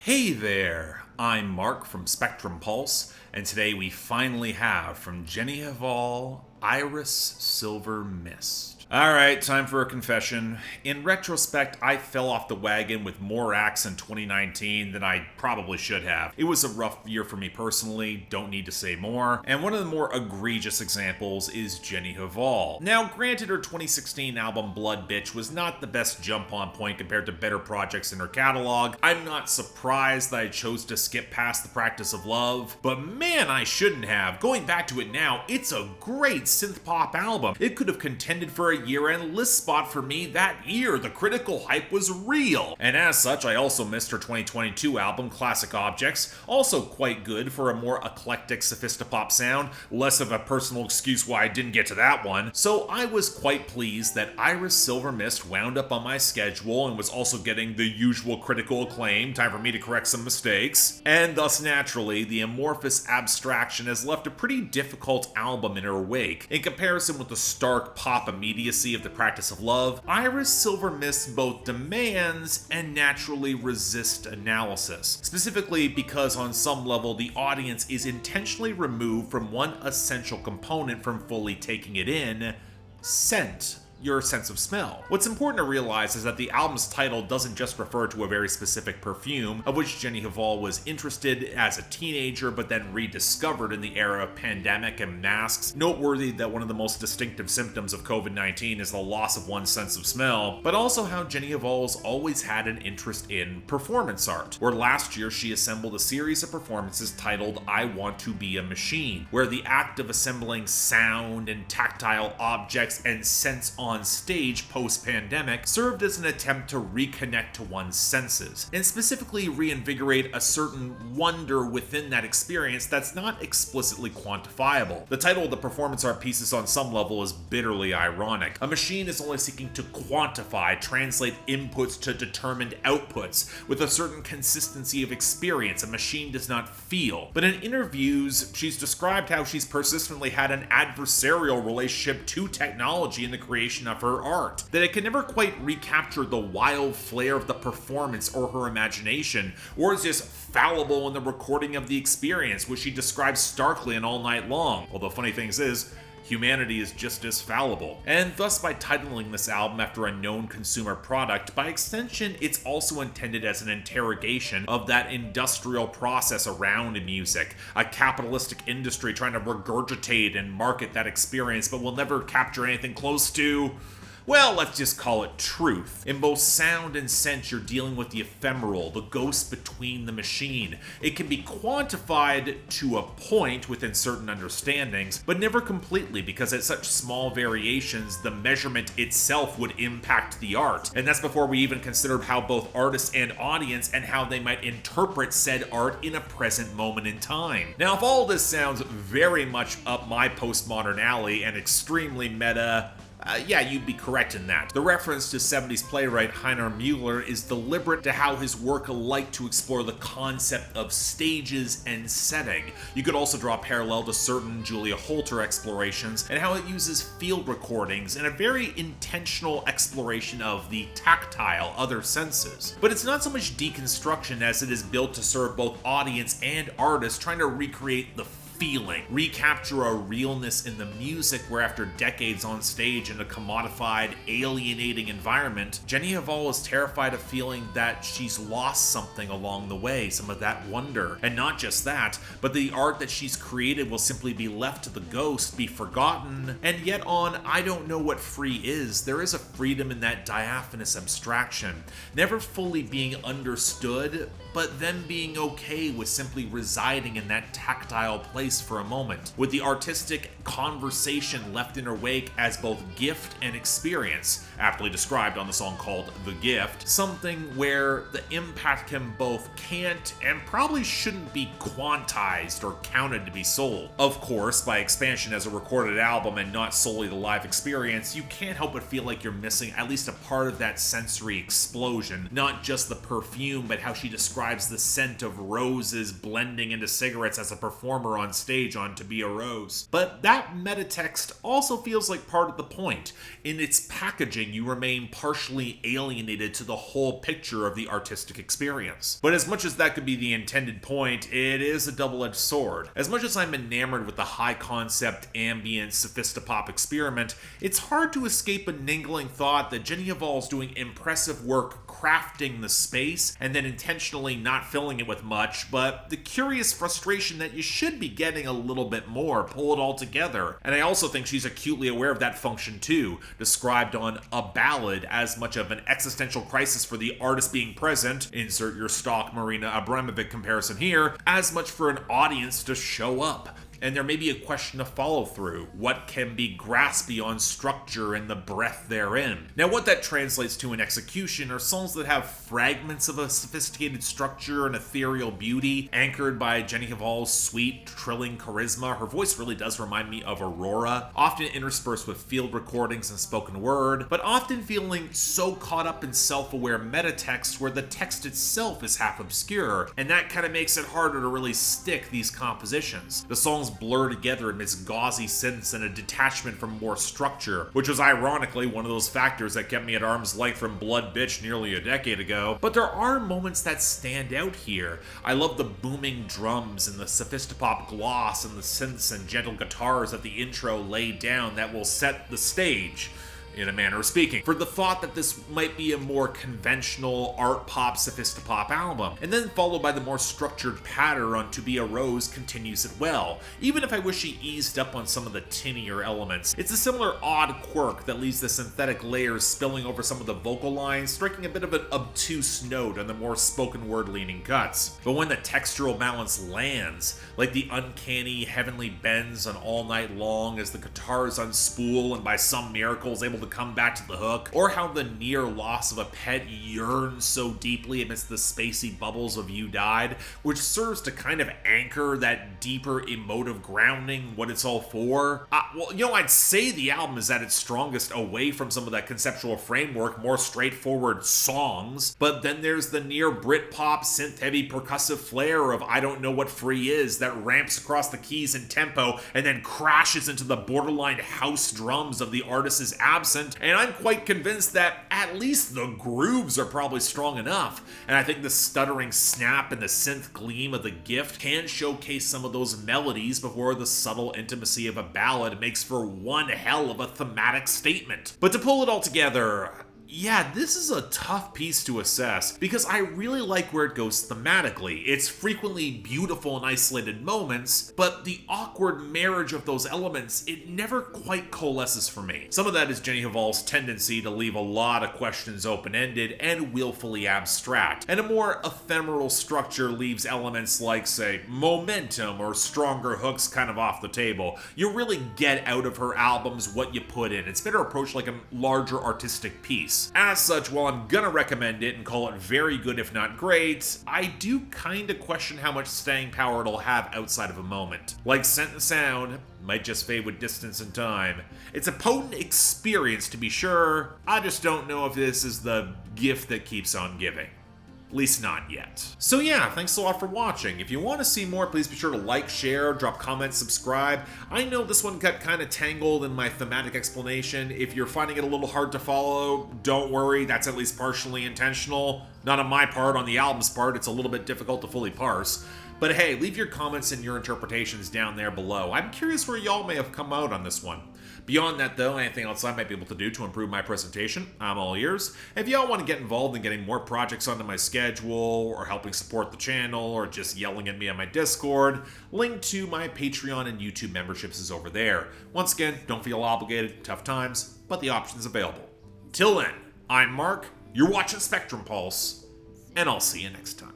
Hey there, I'm Mark from Spectrum Pulse, and today we finally have from Jenny Hval, Iris Silver Mist. Alright, time for a confession. In retrospect, I fell off the wagon with more acts in 2019 than I probably should have. It was a rough year for me personally, don't need to say more, and one of the more egregious examples is Jenny Hval. Now, granted, her 2016 album Blood Bitch was not the best jump on point compared to better projects in her catalog. I'm not surprised that I chose to skip past The Practice of Love, but man, I shouldn't have. Going back to it now, it's a great synth pop album. It could have contended for a year-end list spot for me that year. The critical hype was real. And as such, I also missed her 2022 album, Classic Objects, also quite good for a more eclectic sophistipop sound, less of a personal excuse why I didn't get to that one. So I was quite pleased that Iris Silver Mist wound up on my schedule and was also getting the usual critical acclaim, time for me to correct some mistakes. And thus, naturally, the amorphous abstraction has left a pretty difficult album in her wake. In comparison with the stark pop immediacy of The Practice of Love, Iris Silver Mist both demands and naturally resists analysis. Specifically because on some level the audience is intentionally removed from one essential component from fully taking it in: scent. Your sense of smell. What's important to realize is that the album's title doesn't just refer to a very specific perfume, of which Jenny Hval was interested as a teenager but then rediscovered in the era of pandemic and masks. Noteworthy that one of the most distinctive symptoms of COVID-19 is the loss of one's sense of smell, but also how Jenny Hval has always had an interest in performance art, where last year she assembled a series of performances titled I Want to Be a Machine, where the act of assembling sound and tactile objects and scents on stage post-pandemic served as an attempt to reconnect to one's senses, and specifically reinvigorate a certain wonder within that experience that's not explicitly quantifiable. The title of the performance art pieces on some level is bitterly ironic. A machine is only seeking to quantify, translate inputs to determined outputs with a certain consistency of experience a machine does not feel. But in interviews, she's described how she's persistently had an adversarial relationship to technology in the creation of her art, that it can never quite recapture the wild flair of the performance or her imagination, or is just fallible in the recording of the experience, which she describes starkly and all night long. Although funny thing is, humanity is just as fallible. And thus, by titling this album after a known consumer product, by extension, it's also intended as an interrogation of that industrial process around music, a capitalistic industry trying to regurgitate and market that experience, but will never capture anything close to, well, let's just call it truth. In both sound and scent, you're dealing with the ephemeral, the ghost between the machine. It can be quantified to a point within certain understandings, but never completely, because at such small variations, the measurement itself would impact the art. And that's before we even consider how both artist and audience and how they might interpret said art in a present moment in time. Now, if all this sounds very much up my postmodern alley and extremely meta, yeah, you'd be correct in that. The reference to 70s playwright Heiner Muller is deliberate to how his work liked to explore the concept of stages and setting. You could also draw a parallel to certain Julia Holter explorations and how it uses field recordings and a very intentional exploration of the tactile, other senses. But it's not so much deconstruction as it is built to serve both audience and artist, trying to recreate the feeling, recapture a realness in the music where after decades on stage in a commodified, alienating environment, Jenny Hval is terrified of feeling that she's lost something along the way, some of that wonder. And not just that, but the art that she's created will simply be left to the ghost, be forgotten, and yet on I Don't Know What Free Is, there is a freedom in that diaphanous abstraction, never fully being understood, but then being okay with simply residing in that tactile place for a moment, with the artistic conversation left in her wake as both gift and experience, aptly described on the song called The Gift, something where the impact can both can't and probably shouldn't be quantized or counted to be sold. Of course, by expansion as a recorded album and not solely the live experience, you can't help but feel like you're missing at least a part of that sensory explosion, not just the perfume, but how she describes the scent of roses blending into cigarettes as a performer on stage on To Be a Rose. But that metatext also feels like part of the point. In its packaging, you remain partially alienated to the whole picture of the artistic experience. But as much as that could be the intended point, it is a double-edged sword. As much as I'm enamored with the high-concept, ambient, sophistipop experiment, it's hard to escape a niggling thought that Jenny Hval's doing impressive work crafting the space and then intentionally not filling it with much, but the curious frustration that you should be getting a little bit more, pull it all together. And I also think she's acutely aware of that function too, described on A Ballad as much of an existential crisis for the artist being present, insert your stock Marina Abramovic comparison here, as much for an audience to show up. And there may be a question of follow-through. What can be grasped beyond structure and the breadth therein? Now, what that translates to in execution are songs that have fragments of a sophisticated structure and ethereal beauty, anchored by Jenny Hval's sweet, trilling charisma. Her voice really does remind me of Aurora, often interspersed with field recordings and spoken word, but often feeling so caught up in self-aware metatext where the text itself is half obscure, and that kind of makes it harder to really stick these compositions. The songs blur together amidst gauzy synths and a detachment from more structure, which was ironically one of those factors that kept me at arm's length from Blood Bitch nearly a decade ago. But there are moments that stand out here. I love the booming drums and the sophistipop gloss and the synths and gentle guitars that the intro laid down that will set the stage, in a manner of speaking, for the thought that this might be a more conventional art pop sophistipop album, and then followed by the more structured patter on To Be a Rose continues it well, even if I wish she eased up on some of the tinnier elements. It's a similar odd quirk that leaves the synthetic layers spilling over some of the vocal lines, striking a bit of an obtuse note on the more spoken word leaning cuts. But when the textural balance lands, like the uncanny heavenly bends on All Night Long as the guitars unspool and by some miracle is able to come back to the hook, or how the near loss of a pet yearns so deeply amidst the spacey bubbles of You Died, which serves to kind of anchor that deeper emotive grounding, what it's all for. I'd say the album is at its strongest away from some of that conceptual framework, more straightforward songs, but then there's the near Britpop synth-heavy percussive flair of I Don't Know What Free Is that ramps across the keys in tempo and then crashes into the borderline house drums of the artist's absence. And I'm quite convinced that at least the grooves are probably strong enough. And I think the stuttering snap and the synth gleam of The Gift can showcase some of those melodies before the subtle intimacy of A Ballad makes for one hell of a thematic statement. But to pull it all together, yeah, this is a tough piece to assess because I really like where it goes thematically. It's frequently beautiful in isolated moments, but the awkward marriage of those elements, it never quite coalesces for me. Some of that is Jenny Hval's tendency to leave a lot of questions open-ended and willfully abstract, and a more ephemeral structure leaves elements like, say, momentum or stronger hooks kind of off the table. You really get out of her albums what you put in. It's better approached like a larger artistic piece. As such, while I'm gonna recommend it and call it very good if not great, I do kinda question how much staying power it'll have outside of a moment. Like Scent and Sound, might just fade with distance and time. It's a potent experience to be sure, I just don't know if this is the gift that keeps on giving. At least not yet. So yeah, thanks a lot for watching. If you want to see more, please be sure to like, share, drop comments, subscribe. I know this one got kind of tangled in my thematic explanation. If you're finding it a little hard to follow, don't worry, that's at least partially intentional. Not on my part, on the album's part, it's a little bit difficult to fully parse. But hey, leave your comments and your interpretations down there below. I'm curious where y'all may have come out on this one. Beyond that though, anything else I might be able to do to improve my presentation, I'm all ears. If y'all want to get involved in getting more projects onto my schedule, or helping support the channel, or just yelling at me on my Discord, link to my Patreon and YouTube memberships is over there. Once again, don't feel obligated, tough times, but the option's available. Till then, I'm Mark, you're watching Spectrum Pulse, and I'll see you next time.